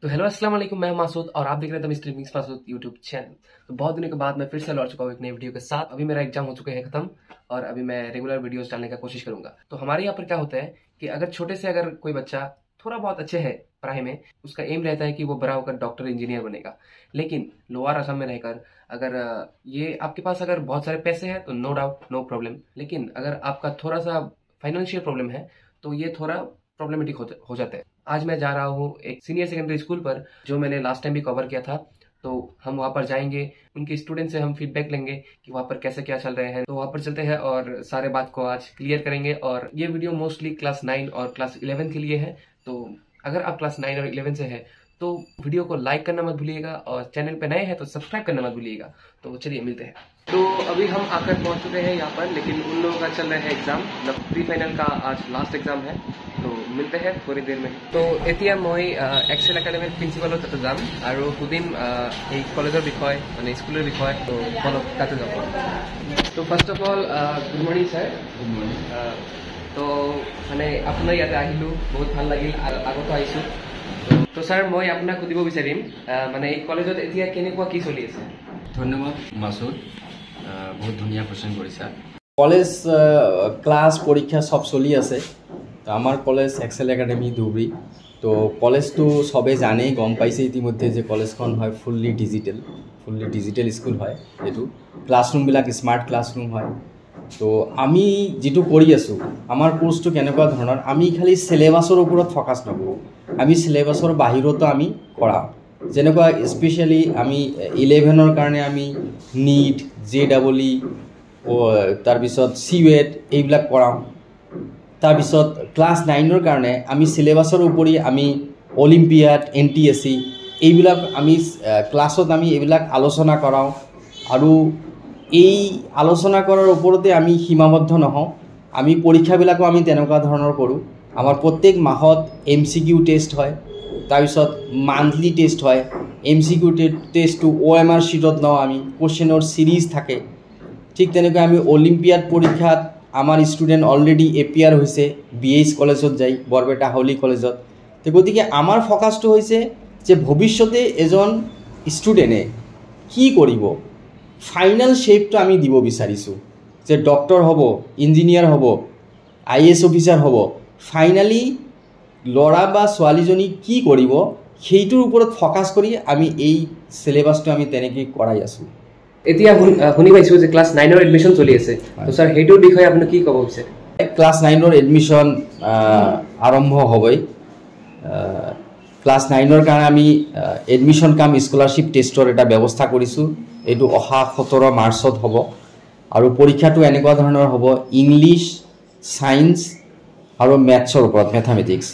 तो हेलो अस्सलाम वालेकुम, मैं मासूद और आप देख रहे थे mister mix Masood YouTube channel. तो बहुत दिनों के बाद मैं फिर से लौट चुका हूँ एक नई वीडियो के साथ। अभी मेरा एग्जाम हो चुके हैं खत्म और अभी मैं रेगुलर वीडियोस डालने का कोशिश करूंगा। तो हमारे यहाँ पर क्या होता है कि अगर छोटे से अगर कोई बच्चा थोड़ा बहुत अच्छे है पढ़ाई में, उसका एम रहता है कि वो बड़ा होकर डॉक्टर इंजीनियर बनेगा। लेकिन लोअर असम में रहकर अगर ये आपके पास अगर बहुत सारे पैसे हैं तो नो डाउट नो प्रॉब्लम, लेकिन अगर आपका थोड़ा सा फाइनेंशियल प्रॉब्लम है तो ये थोड़ा प्रॉब्लमेटिक हो जाता है। आज मैं जा रहा हूँ एक सीनियर सेकेंडरी स्कूल पर, जो मैंने लास्ट टाइम भी कवर किया था। तो हम वहाँ पर जाएंगे, उनके स्टूडेंट से हम फीडबैक लेंगे कि वहाँ पर कैसे क्या चल रहे हैं। तो वहाँ पर चलते हैं और सारे बात को आज क्लियर करेंगे। और ये वीडियो मोस्टली क्लास 9 और क्लास 11 के लिए है। तो अगर आप क्लास 9 और 11 से है तो वीडियो को लाइक करना मत भूलिएगा और चैनल पे नए हैं तो सब्सक्राइब करना मत भूलिएगा। तो चलिए मिलते हैं। तो अभी हम आकर पहुंच चुके हैं यहाँ पर, लेकिन उन लोगों का चल रहा है एग्जाम, मतलब प्री फाइनल का आज लास्ट एग्जाम है। तो मिलते हैं थोड़ी देर में। तो এতিয়া মই এক্সেল একাডেমিৰ প্ৰিন্সিপালৰ তাতে যাম আৰু সুধিম এই কলেজৰ বিষয়ে, মানে স্কুলৰ বিষয়ে। তো বলক তাতে যাম। তো first of all good morning sir. Good morning. তো মানে আপোনাৰ ইয়াতে আহিলোঁ, বহুত ভাল লাগিল, আগতো আহিছোঁ। তো ছাৰ মই আপোনাক সুধিব বিচাৰিম মানে এই কলেজত এতিয়া কেনেকুৱা কি চলি আছে? ধন্যবাদ মাসুদ, বহুত ধুনীয়া কোৱেশ্চন কৰিছা। কলেজ ক্লাছ পৰীক্ষা সব চলি আছে। তো আমাৰ কলেজ এক্সেল একাডেমি ধুবুৰী। তো কলেজটো সবে জানেই, গম পাইছে ইতিমধ্যে যে কলেজখন হয় ফুল্লি ডিজিটেল স্কুল হয়। এইটো ক্লাছৰুমবিলাক স্মাৰ্ট ক্লাছৰুম হয়। তো আমি যিটো কৰি আছোঁ, আমাৰ কোৰ্চটো কেনেকুৱা ধৰণৰ, আমি খালি চিলেবাছৰ ওপৰত ফ'কাছ নকৰোঁ, আমি চিলেবাছৰ বাহিৰতো আমি কৰাওঁ। যেনেকুৱা স্পেচিয়েলি আমি 11ৰ কাৰণে আমি নীট, JEE, তাৰপিছত CUET এইবিলাক কৰাওঁ। তাৰপিছত ক্লাছ 9ৰ কাৰণে আমি চিলেবাছৰ উপৰি আমি অলিম্পিয়াড, NTSC এইবিলাক আমি ক্লাছত আমি এইবিলাক আলোচনা কৰাওঁ। আৰু এই আলোচনা কৰাৰ ওপৰতে আমি সীমাবদ্ধ নহওঁ, আমি পৰীক্ষাবিলাকো আমি তেনেকুৱা ধৰণৰ কৰোঁ। আমাৰ প্ৰত্যেক মাহত MCQ টেষ্ট হয়, তাৰপিছত মান্থলি টেষ্ট হয়। MCQ টেষ্টটো OMR শ্বীটত লওঁ, আমি কুৱেশ্যনৰ ছিৰিজ থাকে। ঠিক তেনেকৈ আমি অলিম্পিয়াড পৰীক্ষাত আমাৰ ষ্টুডেণ্ট অলৰেডি এপিয়াৰ হৈছে BH কলেজত যাই, বৰপেটা হাউলি কলেজত। তো গতিকে আমাৰ ফ'কাছটো হৈছে যে ভৱিষ্যতে এজন ষ্টুডেণ্টে কি কৰিব, ফাইনেল শ্বেপটো আমি দিব বিচাৰিছোঁ যে ডক্টৰ হ'ব, ইঞ্জিনিয়াৰ হ'ব, IAS অফিচাৰ হ'ব। ফাইনেলি ল'ৰা বা ছোৱালীজনী কি কৰিব সেইটোৰ ওপৰত ফ'কাছ কৰি আমি এই চিলেবাছটো আমি তেনেকৈ কৰাই আছোঁ। এতিয়া শুনি পাইছোঁ যে ক্লাছ 9ৰ এডমিশ্যন চলি আছে। তো ছাৰ সেইটোৰ বিষয়ে আপুনি কি ক'ব বিচাৰে? ক্লাছ 9ৰ এডমিশ্যন আৰম্ভ হ'বই। ক্লাছ 9ৰ কাৰণে আমি এডমিশ্যন কাম স্কলাৰশ্বিপ টেষ্টৰ এটা ব্যৱস্থা কৰিছোঁ। এইটো অহা 17 মাৰ্চত হ'ব। আৰু পৰীক্ষাটো এনেকুৱা ধৰণৰ হ'ব, ইংলিছ, ছায়েন্স আৰু মেথছৰ ওপৰত, মেথামেটিক্স।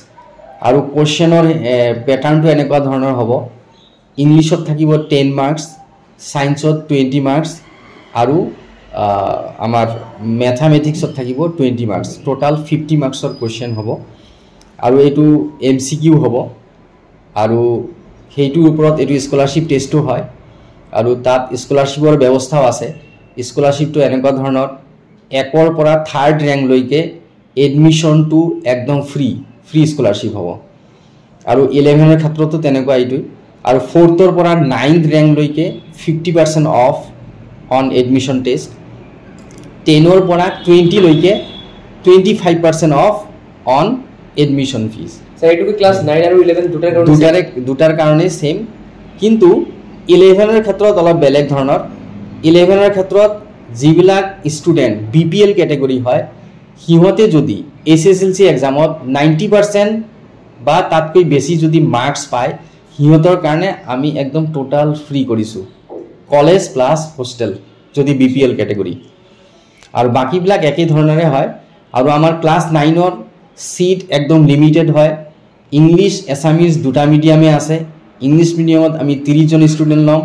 আৰু কুৱেশ্যনৰ পেটাৰ্ণটো এনেকুৱা ধৰণৰ হ'ব, ইংলিছত থাকিব 10 মাৰ্কছ, ছায়েন্সত 20 মাৰ্কছ আৰু আমাৰ মেথামেটিক্সত থাকিব 20 মাৰ্কছ। টোটাল 50 মাৰ্কছৰ কুৱেশ্যন হ'ব। আৰু এইটো MCQ হ'ব। আৰু সেইটোৰ ওপৰত এইটো স্কলাৰশ্বিপ টেষ্টো হয়। আৰু তাত স্কলাৰশ্বিপৰ ব্যৱস্থাও আছে। স্কলাৰশ্বিপটো এনেকুৱা ধৰণৰ, 1ৰ পৰা 3rd ৰেংকলৈকে এডমিশ্যনটো একদম ফ্ৰী স্কলাৰশ্বিপ হ'ব। আৰু 11ৰ ক্ষেত্ৰতো তেনেকুৱা এইটোৱে। আৰু 4ৰ পৰা 9th ৰেংকলৈকে 50% অফ অন এডমিশ্যন টেষ্ট। 10ৰ পৰা 20লৈকে 25% off on admission fees. Sir এইটো ক্লাছ 9 আৰু 11 দুটাৰ কাৰণে ছেইম, কিন্তু 11ৰ ক্ষেত্ৰত অলপ বেলেগ ধৰণৰ। 11ৰ ক্ষেত্ৰত যিবিলাক ষ্টুডেণ্ট BPL কেটেগৰী হয়, সিহঁতে যদি SSLC এক্সামত 90% বা তাতকৈ বেছি যদি মাৰ্কছ পায়, সিহঁতৰ কাৰণে আমি একদম টোটাল ফ্ৰী কৰিছোঁ, কলেজ প্লাছ হোষ্টেল যদি BPL কেটেগৰী। আৰু বাকীবিলাক একেই ধৰণৰে হয়। আৰু আমাৰ ক্লাছ 9ৰ ছিট একদম লিমিটেড হয়। ইংলিছ, এছামিজ দুটা মিডিয়ামে আছে। ইংলিছ মিডিয়ামত আমি 30জন ষ্টুডেণ্ট ল'ম,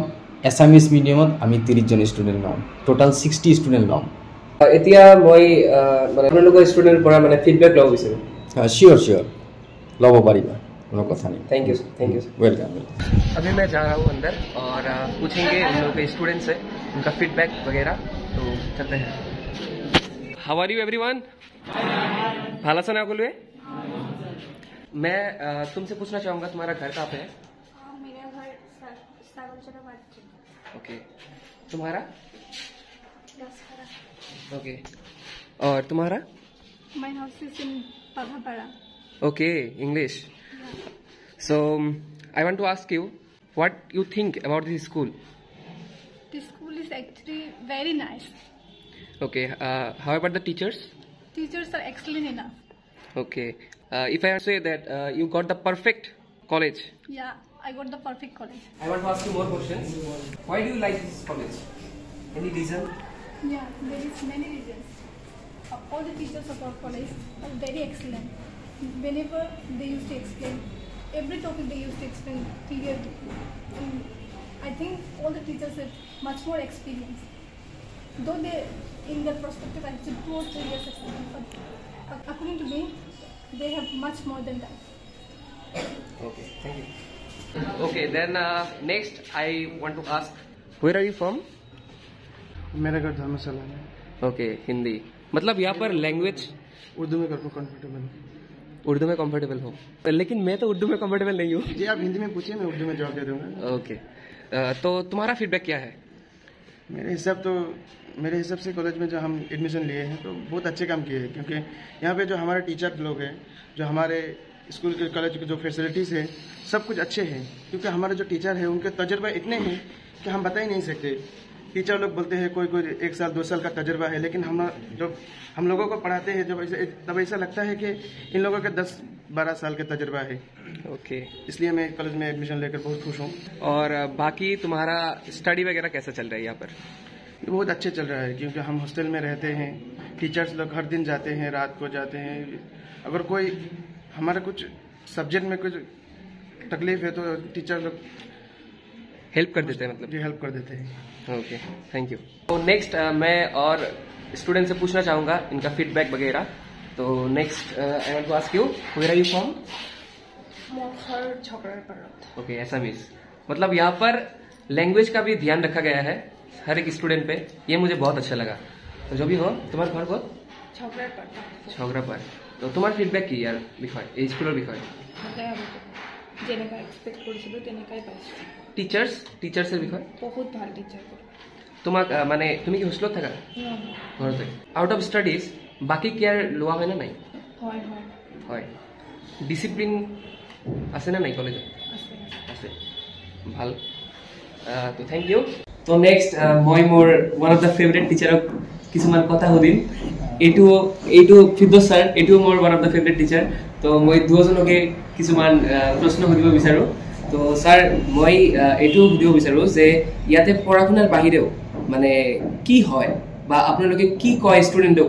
এছামিজ মিডিয়ামত আমি 30জন ষ্টুডেণ্ট ল'ম, টোটাল 60 ষ্টুডেণ্ট ল'ম। এতিয়া মই মানে আপোনালোকৰ ষ্টুডেণ্টৰ পৰা মানে ফিডবেক ল'ব বিচাৰোঁ। श्योर ল'ব পাৰিবা, কোনো কথা नहीं। Thank you sir. वेलकम। अभी मैं जा रहा हूँ अंदर और पूछेंगे उन लोगों के स्टूडेंट से उनका फीडबैक वगैरह। तो चलते हैं। How are you everyone? ভাল আছে না সকলোৱে? मैं तुमसे पूछना चाहूँगा तुम्हारा घर कहाँ पे है? ओके, तुम्हारा? ओके, और तुम्हारा? My house is in Pagapara. Okay, English. So I want to ask you what you think about this school. This school is actually very nice. Okay, how about the teachers? Teachers are excellent enough. Okay, if I say that you got the perfect college. Yeah, I got the perfect college. I want to ask you more questions. Why do you like this college? Any reason? Yeah, there is many reasons. All the teachers of our college are very excellent. Whenever they used to explain, every topic they used to explain clearly. And I think all the teachers have much more experience. Though they, in their perspective, I said 2 or 3 years experience, but according to me, they have much more than that. Okay, thank you. Okay, then next I want to ask, where are you from? मेरा घर धर्मशाला में. Okay, Hindi. मतलब यहाँ पर language Urdu में comfortable. Urdu में comfortable हो, लेकिन मैं तो उर्दू में कंफर्टेबल नहीं हूँ. जी आप हिंदी में पूछिए, मैं उर्दू में जवाब दे दूंगा. ओके, तो तुम्हारा फीडबैक क्या है? मेरे हिसाब से कॉलेज में जो हम एडमिशन लिए हैं तो बहुत अच्छे काम किए हैं, क्योंकि यहाँ पे जो हमारे टीचर लोग हैं, जो हमारे स्कूल के कॉलेज के जो फैसिलिटीज़ है, सब कुछ अच्छे हैं. क्योंकि हमारे जो टीचर हैं उनके तजुर्बा इतने हैं कि हम बता ही नहीं सकते. टीचर लोग बोलते हैं कोई 1 साल 2 साल का तजुर्बा है, लेकिन हम लोगों को पढ़ाते हैं तब ऐसा लगता है कि इन लोगों के 10-12 साल का तजुर्बा है. ओके, इसलिए मैं कॉलेज में एडमिशन लेकर बहुत खुश हूँ. और बाकी तुम्हारा स्टडी वगैरह कैसा चल रहा है यहाँ पर? ये बहुत अच्छे चल रहा है, क्योंकि हम हॉस्टल में रहते हैं. टीचर्स लोग हर दिन जाते हैं, रात को जाते हैं. अगर कोई हमारा कुछ सब्जेक्ट में कुछ तकलीफ है तो टीचर लोग हेल्प कर देते हैं, मतलब जी हेल्प कर देते हैं. Okay, thank you. तो नेक्स्ट मैं और स्टूडेंट से पूछना चाहूँगा इनका फीडबैक वगैरह. तो next I want to ask you, where are you from? Okay, Assamese. मतलब यहाँ पर लैंग्वेज का भी ध्यान रखा गया है हर एक स्टूडेंट पे, ये मुझे बहुत अच्छा लगा. तो जो भी हो, तुम्हारा घर को छगरा पर. तो तुम्हारा ফিডব্যাক কি ইয়াৰ বিষয়, এই স্কুলৰ বিষয়? যেনেকা এক্সপেক্ট কৰিছিলো তেনেকাই পাইছো. টিচাৰ্ছৰ বিষয় বহুত ভাল টিচাৰ. তোমাক মানে তুমি কি হোষ্টেলত থাকা? ঘৰতে. আউট অফ ষ্টাডিজ বাকি কেয়াৰ লোৱা হয় না নাই? হয় হয় হয়. ডিচিপ্লিন আছে না নাই কলেজত? আছে. ভাল. তো থ্যাংক ইউ. তো নেক্সট মই মোৰ ওৱান অফ দ্য ফেভৰেট টিচাৰক কিছুমান কথা সুধিম. এইটো ফিৰদৌছ ছাৰ, এইটো মোৰ one of the favourite teacher. তো মই দুজনকে কিছুমান প্ৰশ্ন সুধিব বিচাৰোঁ. তো ছাৰ, মই এইটো সুধিব বিচাৰোঁ যে ইয়াতে পঢ়া শুনাৰ বাহিৰেও মানে কি হয় বা আপোনালোকে কি কয় ষ্টুডেণ্টক,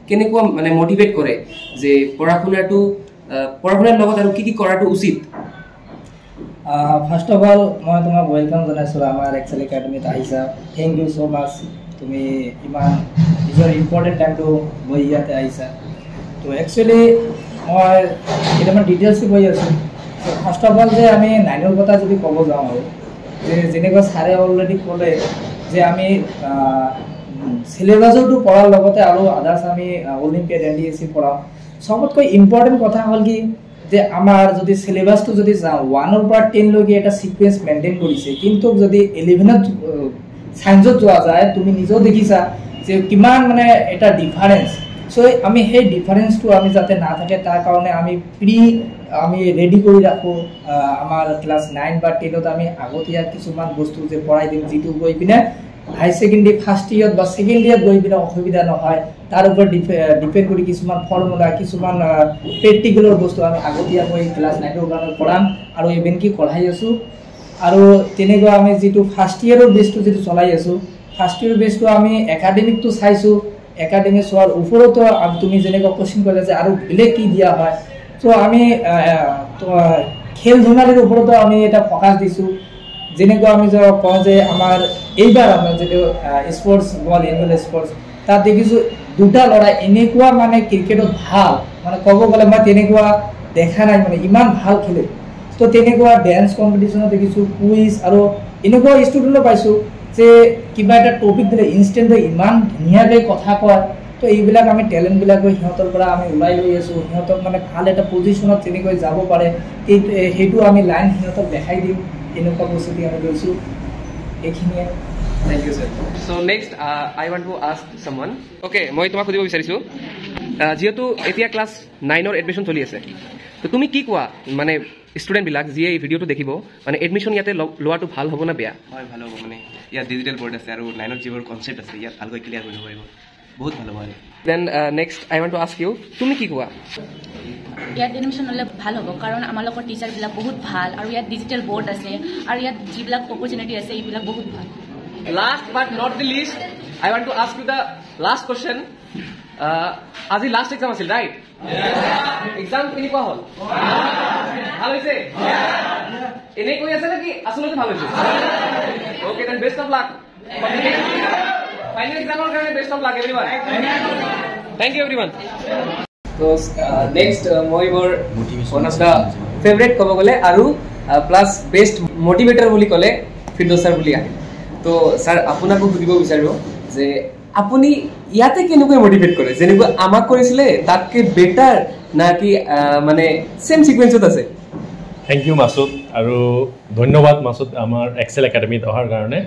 কেনেকুৱা মানে মটিভেট কৰে যে পঢ়া শুনাৰ লগত আৰু কি কৰাটো উচিত? ফাৰ্ষ্ট অফ অল মই তোমাক ৱেলকাম জনাইছোঁ আমাৰ এক্সেল একাডেমীত আহিছা. থেংক ইউ ছ' মাছ. তুমি ইমান নিজৰ ইম্পৰ্টেণ্ট টাইমটো মই ইয়াতে আহিছা. তো একচুৱেলি মই কেইটামান ডিটেইলছ কৈ আছোঁ. ফাৰ্ষ্ট অফ অল যে আমি 9ৰ কথা যদি ক'ব যাওঁ আৰু যে যেনেকুৱা ছাৰে অলৰেডি ক'লে যে আমি চিলেবাছটো পঢ়াৰ লগতে আৰু আদাৰ্ছ আমি অলিম্পিয়াড NDSC পঢ়াওঁ. চবতকৈ ইম্পৰ্টেণ্ট কথা হ'ল কি যে আমাৰ যদি চিলেবাছটো যদি যাওঁ 1ৰ পৰা 10লৈকে এটা ছিকুৱেঞ্চ মেইনটেইন কৰিছে, কিন্তু যদি 11ত ছায়েন্সত যোৱা যায় তুমি নিজেও দেখিছা যে কিমান মানে এটা ডিফাৰেঞ্চ. চ' আমি সেই ডিফাৰেঞ্চটো আমি যাতে নাথাকে তাৰ কাৰণে আমি ৰেডি কৰি ৰাখোঁ. আমাৰ ক্লাছ 9 বা 10ত আমি আগতীয়া কিছুমান বস্তু যে পঢ়াই দিম, যিটো গৈ পিনে হাই ছেকেণ্ডেৰী ফাৰ্ষ্ট ইয়েৰত বা ছেকেণ্ড ইয়েৰত গৈ পিনে অসুবিধা নহয়. তাৰ ওপৰত ডিপেণ্ড কৰি কিছুমান ফৰ্মুলা, কিছুমান প্ৰেক্টিকেলৰ বস্তু আমি আগতীয়াকৈ ক্লাছ 9ৰ কাৰণে পঢ়াম আৰু ইভেন কি পঢ়াই আছোঁ. আৰু তেনেকুৱা আমি যিটো ফাৰ্ষ্ট ইয়েৰৰ বেছটো যিটো চলাই আছোঁ, ফাৰ্ষ্ট ইয়েৰ বেছটো আমি একাডেমিকটো চাইছোঁ. একাডেমি চোৱাৰ ওপৰতো তুমি যেনেকুৱা কোৱেশ্যন কৰিলে যে আৰু বেলেগ কি দিয়া হয়, চ' আমি খেল ধেমালিৰ ওপৰতো আমি এটা ফ'কাছ দিছোঁ. যেনেকুৱা আমি কওঁ যে আমাৰ এইবাৰ আমাৰ যিটো স্পৰ্টছ গ'ল, এনুৱেল স্পৰ্টছ, তাত দেখিছোঁ 2টা ল'ৰা এনেকুৱা মানে ক্ৰিকেটত ভাল, মানে ক'ব গ'লে মই তেনেকুৱা দেখা নাই, মানে ইমান ভাল খেলে. তো তেনেকুৱা ডেন্স কম্পিটিশ্যনত দেখিছোঁ, কুইজ, আৰু এনেকুৱা ষ্টুডেণ্টো পাইছোঁ যে কিবা এটা টপিক দিলে ইনষ্টেণ্টলি ইমান ধুনীয়াকৈ কথা কয়. তো তো এইবিলাক আমি টেলেণ্টবিলাক সিহঁতৰ পৰা আমি ওলাই লৈ আছোঁ, সিহঁতক মানে ভাল এটা পজিশ্যনত যেনেকৈ যাব পাৰে সেইটো আমি লাইন সিহঁতক দেখাই দিম, এনেকুৱা প্ৰস্তুতি আমি লৈছোঁ। এইখিনিয়ে। Thank you, sir. So next, I want to ask someone. Okay, মই তোমাক সুধিব বিচাৰিছোঁ, যিহেতু এতিয়া ক্লাছ 9ৰ এডমিশ্যন চলি আছে, তো তুমি কি কোৱা মানে ষ্টুডেণ্টবিলাক যিয়ে এই ভিডিঅ'টো দেখিব, মানে এডমিশ্যন ইয়াতে লোৱাটো ভাল হ'ব না বেয়া? হয়, ভাল হ'ব। মানে ইয়াত ডিজিটেল বৰ্ড আছে আৰু 9ত যিবোৰ কনচেপ্ট আছে ইয়াত ভালকৈ ক্লিয়াৰ কৰিব পাৰিব, বহুত ভাল হ'ব। Then next I want to ask you, তুমি কি কোৱা? ইয়াত এডমিশ্যন ল'লে ভাল হ'ব, কাৰণ আমাৰ লগৰ টিচাৰবিলাক বহুত ভাল আৰু ইয়াত ডিজিটেল বৰ্ড আছে আৰু ইয়াত যিবিলাক অপৰচুনিটি আছে এইবিলাক বহুত ভাল। Last but not the least, I want to ask you the last question. আজি লাষ্ট এক্সাম আছিল, ৰাইট? এক্সাম কেনেকুৱা হ'ল? ভাল হৈছে? এনে কৈ আছে নেকি আচলতে ভাল হৈছে? Okay, then best of luck. Final এক্সামৰ কাৰণে best of luck everyone. Thank you everyone. তো নেক্সট মই মোৰ ওৱান অফ দ্য ফেভৰেট ক'ব গ'লে আৰু প্লাছ বেষ্ট মটিভেটৰ বুলি ক'লে ফিৰদৌছ ছাৰ বুলি আহে। তো ছাৰ আপোনাকো সুধিব বিচাৰোঁ যে আপুনি ইয়াতে কেনেকৈ মটিভেট কৰে, যেনেকৈ আমাক কৰিছিলে তাতকৈ বেটাৰ না কি মানে চেম সিকুৱেন্সত আছে? থেংক ইউ মাছুদ, আৰু ধন্যবাদ মাছুদ আমাৰ এক্সেল একাডেমীত অহাৰ কাৰণে।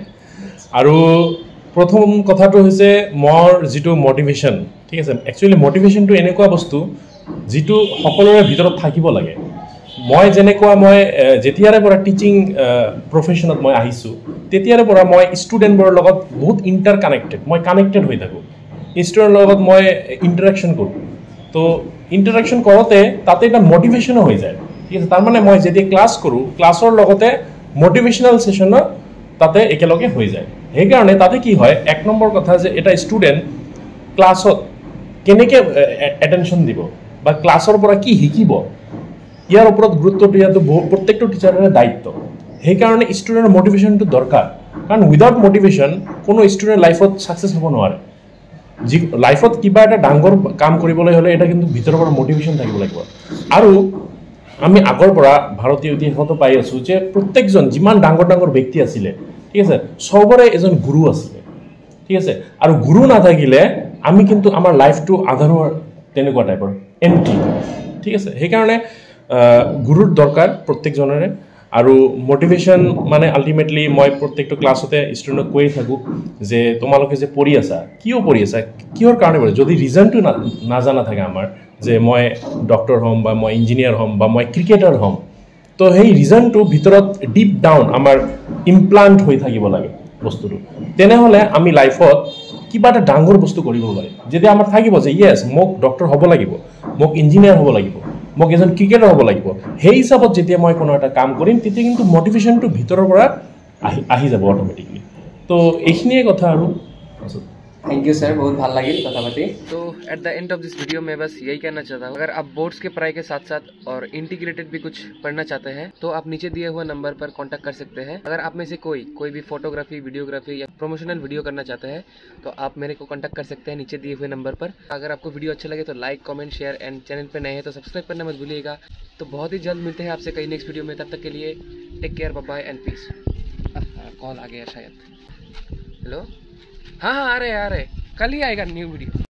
আৰু প্ৰথম কথাটো হৈছে মোৰ যিটো মটিভেশ্যন, ঠিক আছে, একচুৱেলি মটিভেশ্যনটো এনেকুৱা বস্তু যিটো সকলোৰে ভিতৰত থাকিব লাগে। মই যেনেকুৱা মই যেতিয়াৰে পৰা টিচিং প্ৰফেশ্যনত মই আহিছোঁ তেতিয়াৰে পৰা মই ষ্টুডেণ্টবোৰৰ লগত বহুত কানেক্টেড হৈ থাকোঁ। ষ্টুডেণ্টৰ লগত মই ইণ্টাৰেকশ্যন কৰোঁ, তো ইণ্টাৰেকশ্যন কৰোঁতে তাতে এটা মটিভেশ্যনো হৈ যায়, ঠিক আছে। তাৰমানে মই যেতিয়া ক্লাছ কৰোঁ, ক্লাছৰ লগতে মটিভেশ্যনেল ছেশ্যনো তাতে একেলগে হৈ যায়। সেইকাৰণে তাতে কি হয়, এক নম্বৰ কথা যে এটা ষ্টুডেণ্ট ক্লাছত কেনেকৈ এটেনশ্যন দিব বা ক্লাছৰ পৰা কি শিকিব, ইয়াৰ ওপৰত গুৰুত্ব দিয়াটো প্ৰত্যেকটো টিচাৰৰে দায়িত্ব। সেইকাৰণে ষ্টুডেণ্টৰ মটিভেশ্যনটো দৰকাৰ, কাৰণ উইদাউট মটিভেশ্যন কোনো ষ্টুডেণ্ট লাইফত ছাকচেছ হ'ব নোৱাৰে। যি লাইফত কিবা এটা ডাঙৰ কাম কৰিবলৈ হ'লে এটা কিন্তু ভিতৰৰ পৰা মটিভেশ্যন থাকিব লাগিব। আৰু আমি আগৰ পৰা ভাৰতীয় ইতিহাসতো পাই আছোঁ যে প্ৰত্যেকজন যিমান ডাঙৰ ডাঙৰ ব্যক্তি আছিলে, ঠিক আছে, চবৰে এজন গুৰু আছিলে, ঠিক আছে। আৰু গুৰু নাথাকিলে আমি কিন্তু আমাৰ লাইফটো আধাৰৰ তেনেকুৱা টাইপৰ এমটি, ঠিক আছে। সেইকাৰণে গুৰুৰ দৰকাৰ প্ৰত্যেকজনৰে। আৰু মটিভেশ্যন মানে আল্টিমেটলি মই প্ৰত্যেকটো ক্লাছতে ষ্টুডেণ্টক কৈয়ে থাকোঁ যে তোমালোকে যে পঢ়ি আছা, কিয় পঢ়ি আছা, কিহৰ কাৰণে পঢ়ি, যদি ৰিজনটো নাজানা থাকে আমাৰ যে মই ডক্টৰ হ'ম বা মই ইঞ্জিনিয়াৰ হ'ম বা মই ক্ৰিকেটাৰ হ'ম, তো সেই ৰিজনটো ভিতৰত ডিপ ডাউন আমাৰ ইমপ্লাণ্ট হৈ থাকিব লাগে বস্তুটো, তেনেহ'লে আমি লাইফত কিবা এটা ডাঙৰ বস্তু কৰিব পাৰিম। যেতিয়া আমাৰ থাকিব যে য়েছ মোক ডক্টৰ হ'ব লাগিব, মোক ইঞ্জিনিয়াৰ হ'ব লাগিব, মোক এজন ক্ৰিকেটাৰ হ'ব লাগিব, সেই হিচাপত যেতিয়া মই কোনো এটা কাম কৰিম তেতিয়া কিন্তু মটিভেশ্যনটো ভিতৰৰ পৰা আহি যাব অট'মেটিকলি। তো এইখিনিয়ে কথা আৰু। थैंक यू सर, बहुत ভাল লাগিল কথা পাতি। तो at the end of this video मैं बस यही कहना चाहता हूँ, अगर आप बोर्ड्स के पढ़ाई के साथ साथ और इंटीग्रेटेड भी कुछ पढ़ना चाहते हैं तो आप नीचे दिए हुए नंबर पर कांटेक्ट कर सकते हैं। अगर आप में से कोई भी फोटोग्राफी, वीडियोग्राफी या प्रोमोशनल वीडियो करना चाहते हैं तो आप मेरे को कांटेक्ट कर सकते हैं नीचे दिए हुए नंबर पर। अगर आपको वीडियो अच्छा लगे तो like, comment, share and channel पर नए हैं तो सब्सक्राइब करना मत भूलिएगा। तो बहुत ही जल्द मिलते हैं आपसे कई नेक्स्ट वीडियो में, तब तक के लिए take care, bye bye and peace. Call आ गया शायद। हेलो, हाँ आ रहे कल ही आएगा न्यू वीडियो।